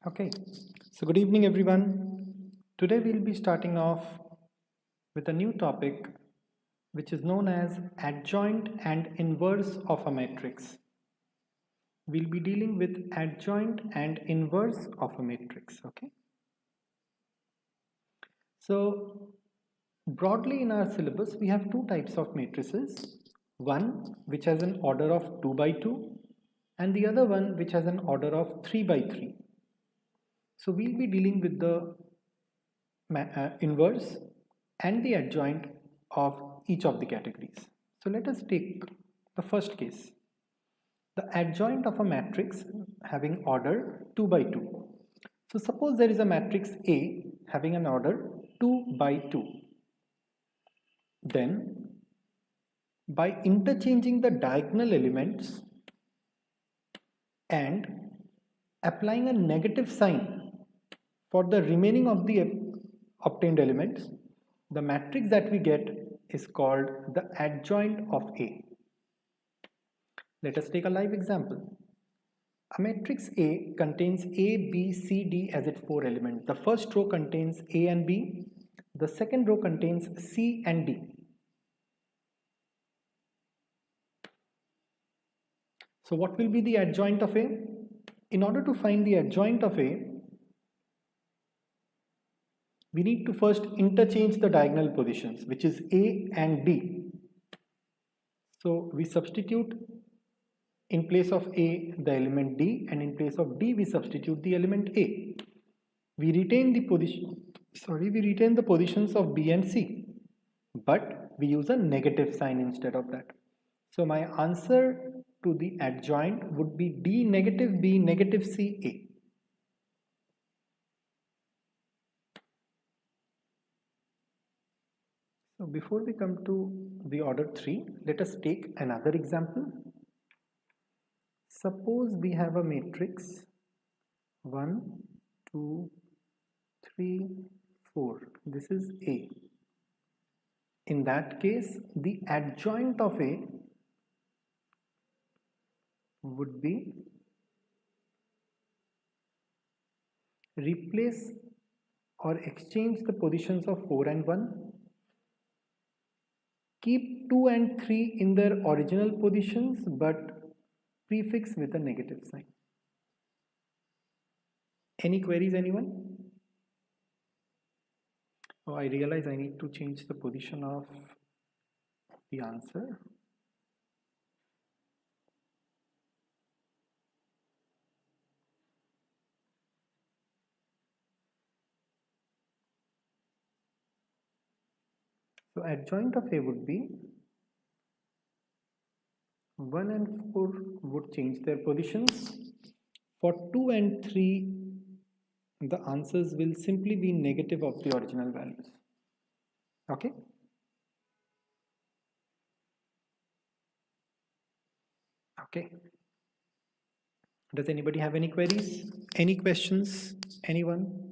Okay, so good evening everyone. Today we'll be starting off with a new topic which is known as adjoint and inverse of a matrix. We'll be dealing with adjoint and inverse of a matrix. Okay, so broadly in our syllabus we have two types of matrices, one which has an order of 2 by 2 and the other one which has an order of 3 by 3. So we'll be dealing with the inverse and the adjoint of each of the categories. So let us take the first case. The adjoint of a matrix having order 2 by 2. So suppose there is a matrix A having an order 2 by 2. Then by interchanging the diagonal elements and applying a negative sign for the remaining of the obtained elements, the matrix that we get is called the adjoint of A. Let us take a live example. A matrix A contains A, B, C, D as its 4 elements. The first row contains A and B. The second row contains C and D. So what will be the adjoint of A? In order to find the adjoint of A, we need to first interchange the diagonal positions, which is A and D. So we substitute in place of A the element D, and in place of D we substitute the element A. We retain the positions of B and C, but we use a negative sign instead of that. So my answer to the adjoint would be D negative B negative C A. So before we come to the order 3, let us take another example. Suppose we have a matrix 1, 2, 3, 4. This is A. In that case, the adjoint of A would be replace or exchange the positions of 4 and 1. Keep 2 and 3 in their original positions but prefix with a negative sign. Any queries, anyone? Oh, I realize I need to change the position of the answer. So adjoint of A would be 1 and 4 would change their positions. For 2 and 3, the answers will simply be negative of the original values. Okay? Okay. Does anybody have any queries? Any questions? Anyone?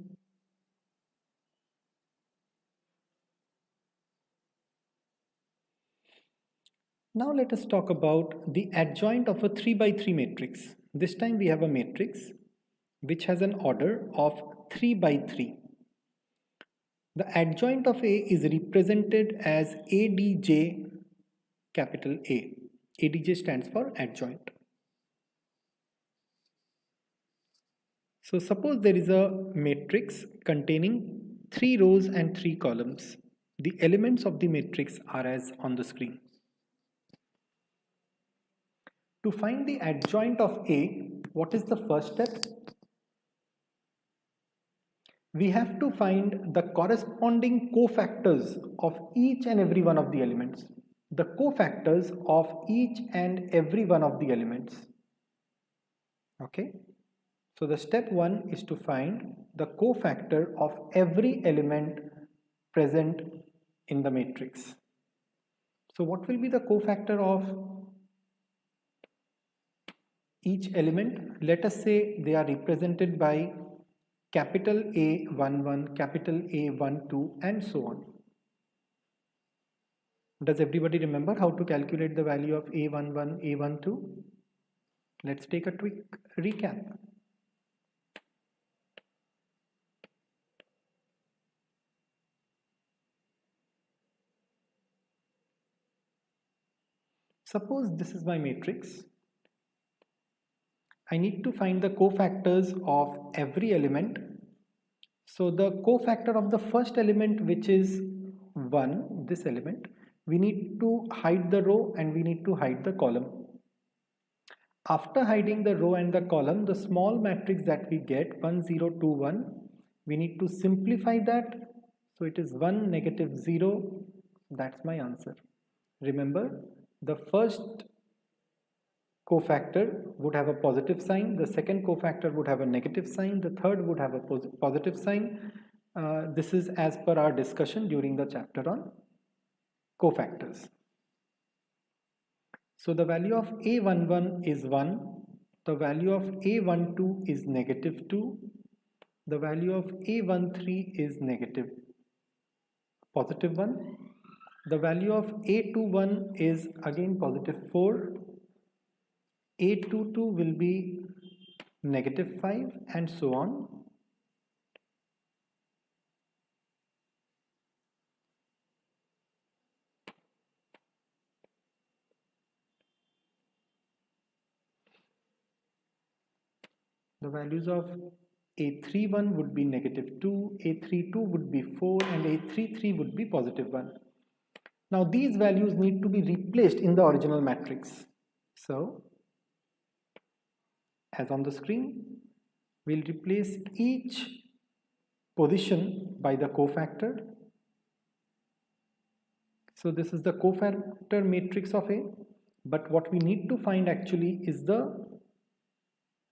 Now let us talk about the adjoint of a 3 by 3 matrix. This time we have a matrix which has an order of 3 by 3. The adjoint of A is represented as ADJ capital A. ADJ stands for adjoint. So suppose there is a matrix containing 3 rows and 3 columns. The elements of the matrix are as on the screen. To find the adjoint of A, what is the first step? We have to find the corresponding cofactors of each and every one of the elements. The cofactors of each and every one of the elements. Okay. So the step 1 is to find the cofactor of every element present in the matrix. So what will be the cofactor of each element? Let us say they are represented by capital A11, capital A12 and so on. Does everybody remember how to calculate the value of A11, A12? Let's take a quick recap. Suppose this is my matrix. I need to find the cofactors of every element. So the cofactor of the first element, which is 1, this element, we need to hide the row and we need to hide the column. After hiding the row and the column, the small matrix that we get 1 0 2 1, we need to simplify that. So it is 1 negative 0. That's my answer. Remember, the first cofactor would have a positive sign, the second cofactor would have a negative sign, the third would have a positive sign. This is as per our discussion during the chapter on cofactors. So the value of A11 is 1, the value of A12 is negative 2, the value of A13 is positive 1, the value of A21 is again positive 4, A22 will be negative 5, and so on. The values of A31 would be negative 2, A32 would be 4, and A33 would be positive 1. Now these values need to be replaced in the original matrix. So, as on the screen, we'll replace each position by the cofactor. So this is the cofactor matrix of A, but what we need to find actually is the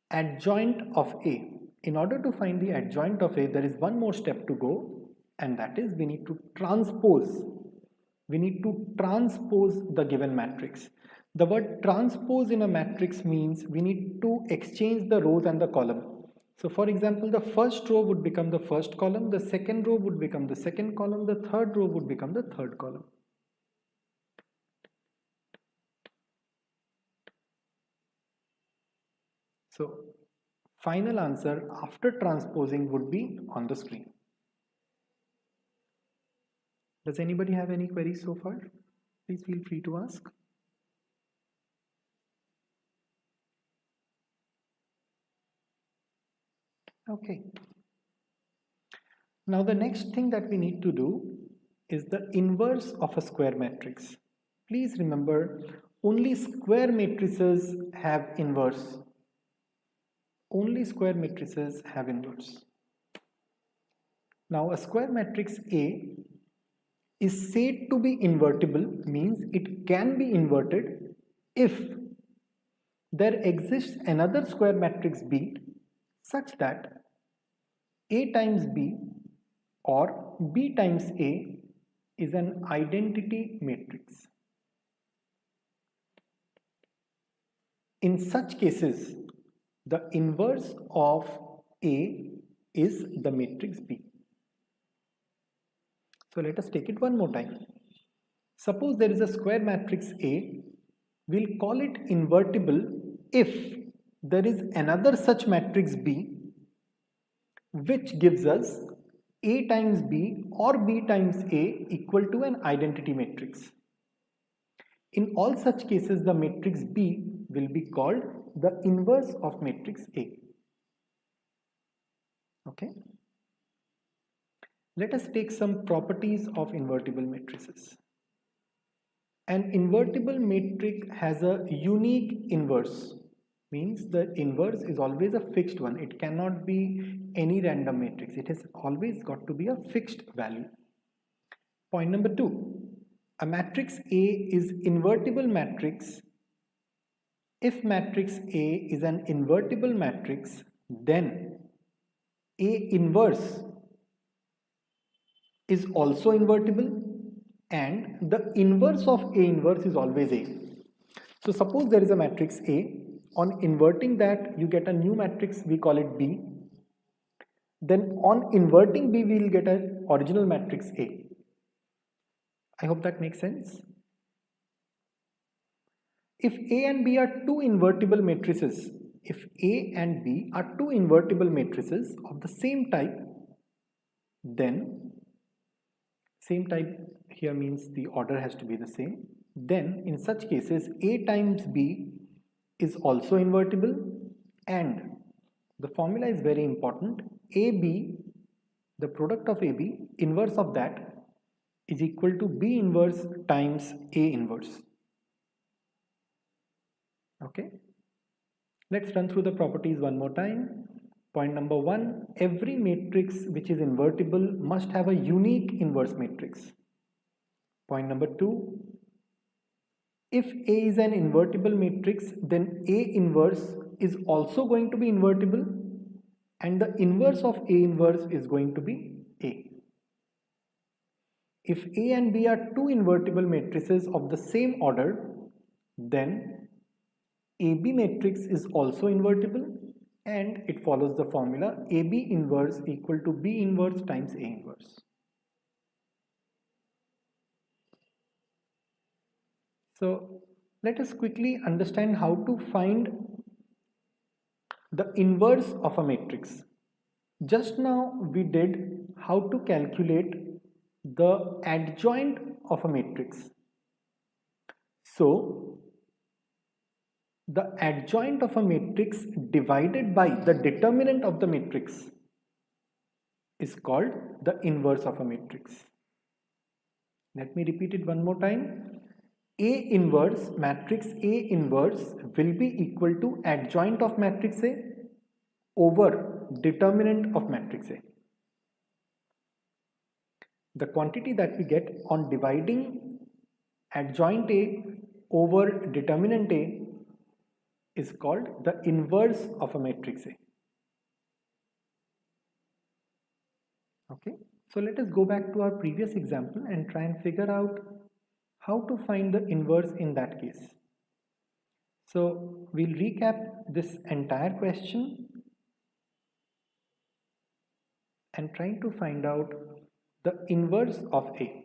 adjoint of A. In order to find the adjoint of A, there is one more step to go, and that is we need to transpose. We need to transpose the given matrix. The word transpose in a matrix means we need to exchange the rows and the column. So for example, the first row would become the first column, the second row would become the second column, the third row would become the third column. So final answer after transposing would be on the screen. Does anybody have any queries so far? Please feel free to ask. Okay. Now the next thing that we need to do is the inverse of a square matrix. Please remember, only square matrices have inverse. Only square matrices have inverse. Now a square matrix A is said to be invertible, means it can be inverted if there exists another square matrix B such that A times B or B times A is an identity matrix. In such cases, the inverse of A is the matrix B. So let us take it one more time. Suppose there is a square matrix A, we'll call it invertible if there is another such matrix B which gives us A times B or B times A equal to an identity matrix. In all such cases, the matrix B will be called the inverse of matrix A. Okay. Let us take some properties of invertible matrices. An invertible matrix has a unique inverse, means the inverse is always a fixed one. It cannot be any random matrix. It has always got to be a fixed value. Point number 2, a matrix A is invertible matrix. If matrix A is an invertible matrix, then A inverse is also invertible, and the inverse of A inverse is always A. So suppose there is a matrix A, on inverting that you get a new matrix, we call it B. Then on inverting B we will get an original matrix A. I hope that makes sense. If A and B are two invertible matrices, if A and B are two invertible matrices of the same type, then same type here means the order has to be the same. then in such cases A times B is also invertible, and the formula is very important. AB, the product of AB, inverse of that, is equal to B inverse times A inverse. Okay, let's run through the properties one more time. Point number one, every matrix which is invertible must have a unique inverse matrix. Point number two, if A is an invertible matrix, then A inverse is also going to be invertible, and the inverse of A inverse is going to be A. If A and B are two invertible matrices of the same order, then AB matrix is also invertible, and it follows the formula AB inverse equal to B inverse times A inverse. So let us quickly understand how to find the inverse of a matrix. Just now we did how to calculate the adjoint of a matrix. So the adjoint of a matrix divided by the determinant of the matrix is called the inverse of a matrix. Let me repeat it one more time. A inverse, matrix A inverse will be equal to adjoint of matrix A over determinant of matrix A. The quantity that we get on dividing adjoint A over determinant A is called the inverse of a matrix A. Okay, so let us go back to our previous example and try and figure out how to find the inverse in that case. So we'll recap this entire question and trying to find out the inverse of A.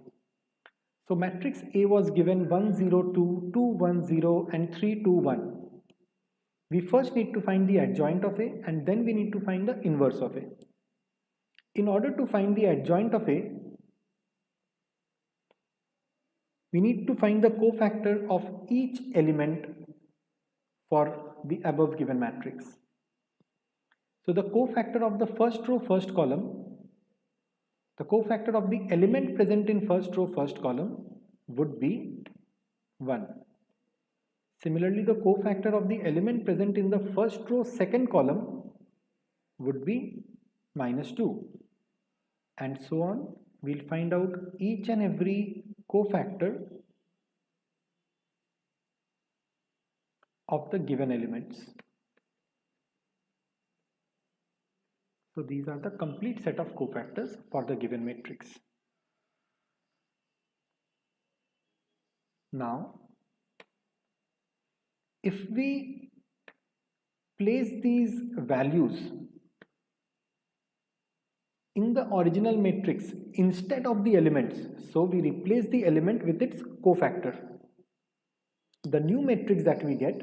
So matrix A was given 1 0 2 2 1 0 and 3 2 1. We first need to find the adjoint of A, and then we need to find the inverse of A. In order to find the adjoint of A, we need to find the cofactor of each element for the above given matrix. So the cofactor of the first row, first column, the cofactor of the element present in first row, first column would be 1. Similarly, the cofactor of the element present in the first row, second column would be -2. And so on. We'll find out each and every cofactor of the given elements. So these are the complete set of cofactors for the given matrix. Now, if we place these values in the original matrix instead of the elements, so we replace the element with its cofactor, the new matrix that we get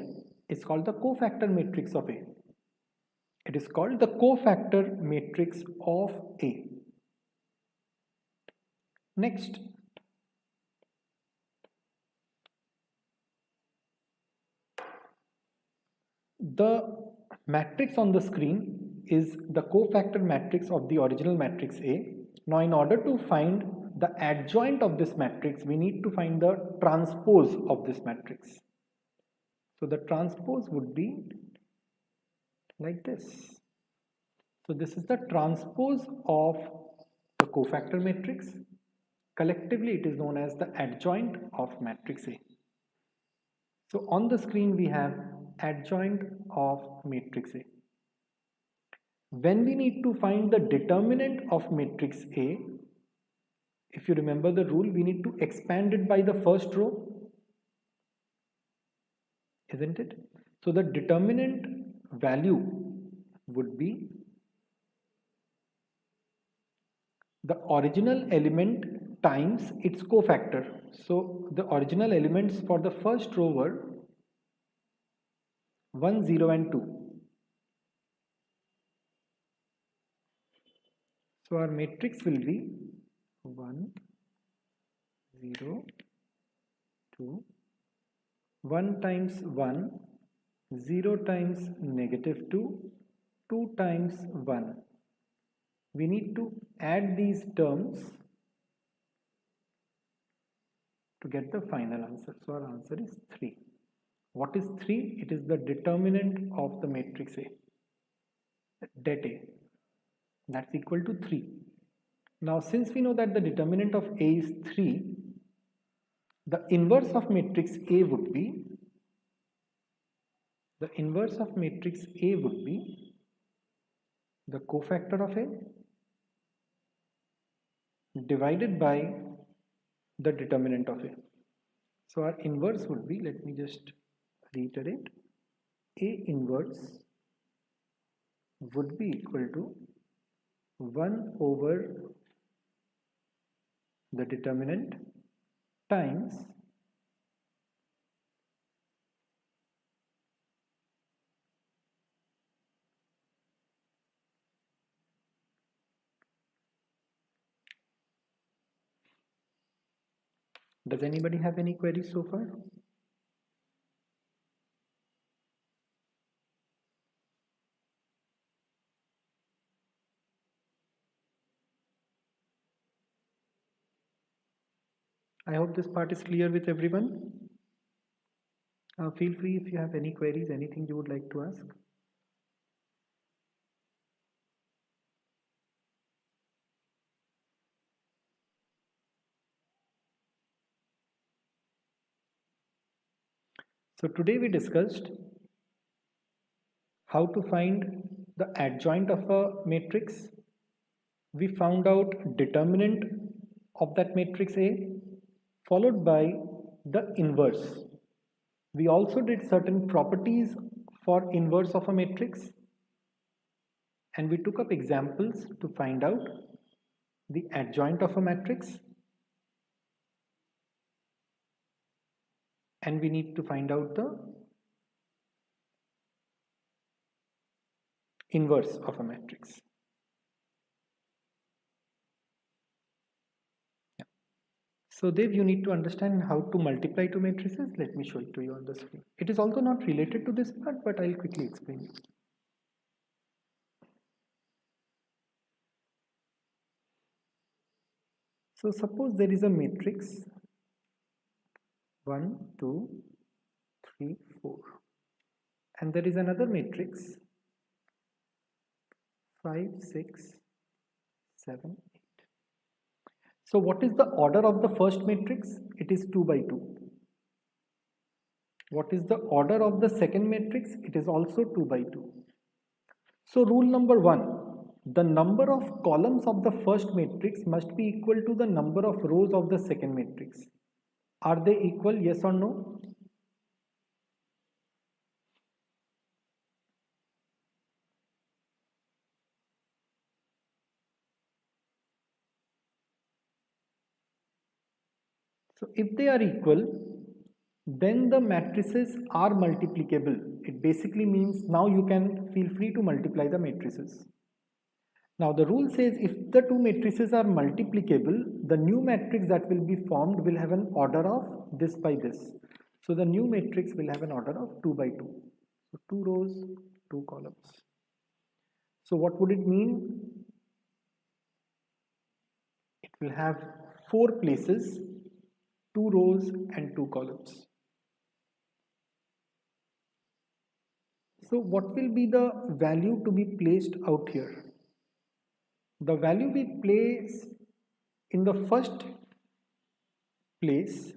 is called the cofactor matrix of A. It is called the cofactor matrix of A. Next, the matrix on the screen is the cofactor matrix of the original matrix A. Now, in order to find the adjoint of this matrix, we need to find the transpose of this matrix. So the transpose would be like this. So this is the transpose of the cofactor matrix. Collectively, it is known as the adjoint of matrix A. So on the screen, we have adjoint of matrix A. When we need to find the determinant of matrix A, if you remember the rule, we need to expand it by the first row, isn't it? So the determinant value would be the original element times its cofactor. So the original elements for the first row were 1, 0 and 2. So our matrix will be 1, 0, 2 1 times 1, 0 times -2, 2 times 1. We need to add these terms to get the final answer. So our answer is 3. What is 3? It is the determinant of the matrix A, det A. That's equal to 3. Now since we know that the determinant of A is 3, the inverse of matrix A would be the cofactor of A divided by the determinant of A. So our inverse would be, let me just reiterate, A inverse would be equal to 1 over the determinant times Does anybody have any queries so far? I hope this part is clear with everyone. Feel free if you have any queries, anything you would like to ask. So today we discussed how to find the adjoint of a matrix. We found out determinant of that matrix A followed by the inverse. We also did certain properties for inverse of a matrix, and we took up examples to find out the adjoint of a matrix, and we need to find out the inverse of a matrix. So Dev, you need to understand how to multiply two matrices. Let me show it to you on the screen. It is also not related to this part, but I'll quickly explain it. So suppose there is a matrix 1, 2, 3, 4, and there is another matrix 5, 6, 7, 8. So what is the order of the first matrix? It is 2 by 2. What is the order of the second matrix? It is also 2 by 2. So rule number 1, the number of columns of the first matrix must be equal to the number of rows of the second matrix. Are they equal, yes or no? So if they are equal, then the matrices are multiplicable. It basically means now you can feel free to multiply the matrices. Now the rule says if the two matrices are multiplicable, the new matrix that will be formed will have an order of this by this. So the new matrix will have an order of 2 by 2. So 2 rows, 2 columns. So what would it mean? It will have 4 places, 2 rows and 2 columns. So what will be the value to be placed out here? The value we place in the first place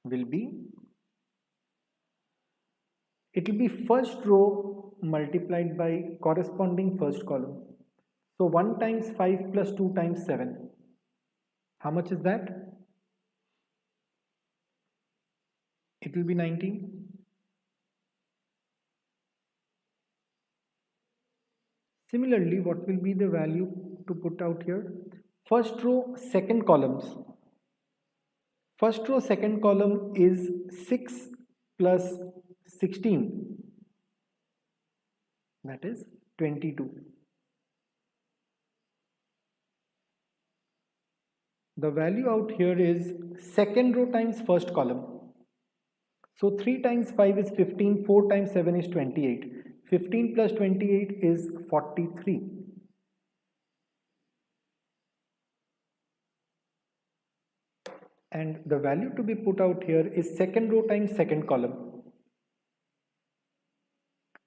will be, it will be first row multiplied by corresponding first column. So 1 times 5 plus 2 times 7. How much is that? It will be 19. Similarly, what will be the value to put out here? First row, second columns. First row, second column is 6 plus 16. That is 22. The value out here is second row times first column. So 3 times 5 is 15, 4 times 7 is 28. 15 plus 28 is 43. And the value to be put out here is second row times second column.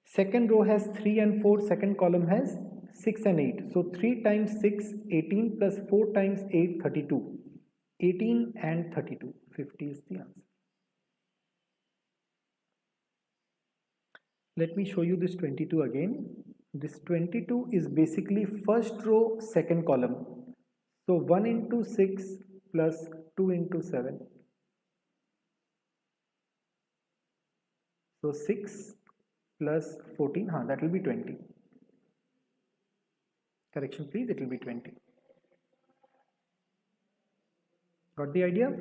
Second row has 3 and 4, second column has 6 and 8. So 3 times 6, 18 plus 4 times 8, 32. 18 and 32, 50 is the answer. Let me show you this 22 again. This 22 is basically first row, second column. So 1 into 6 plus 2 into 7. So 6 plus 14, that will be 20. Correction please, it will be 20. Got the idea?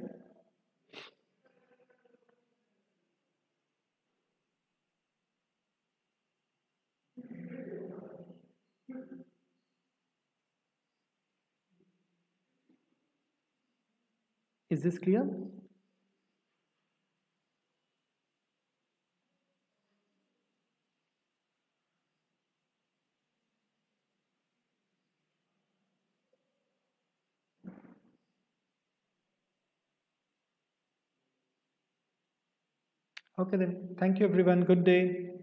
Is this clear? Okay then. Thank you everyone. Good day.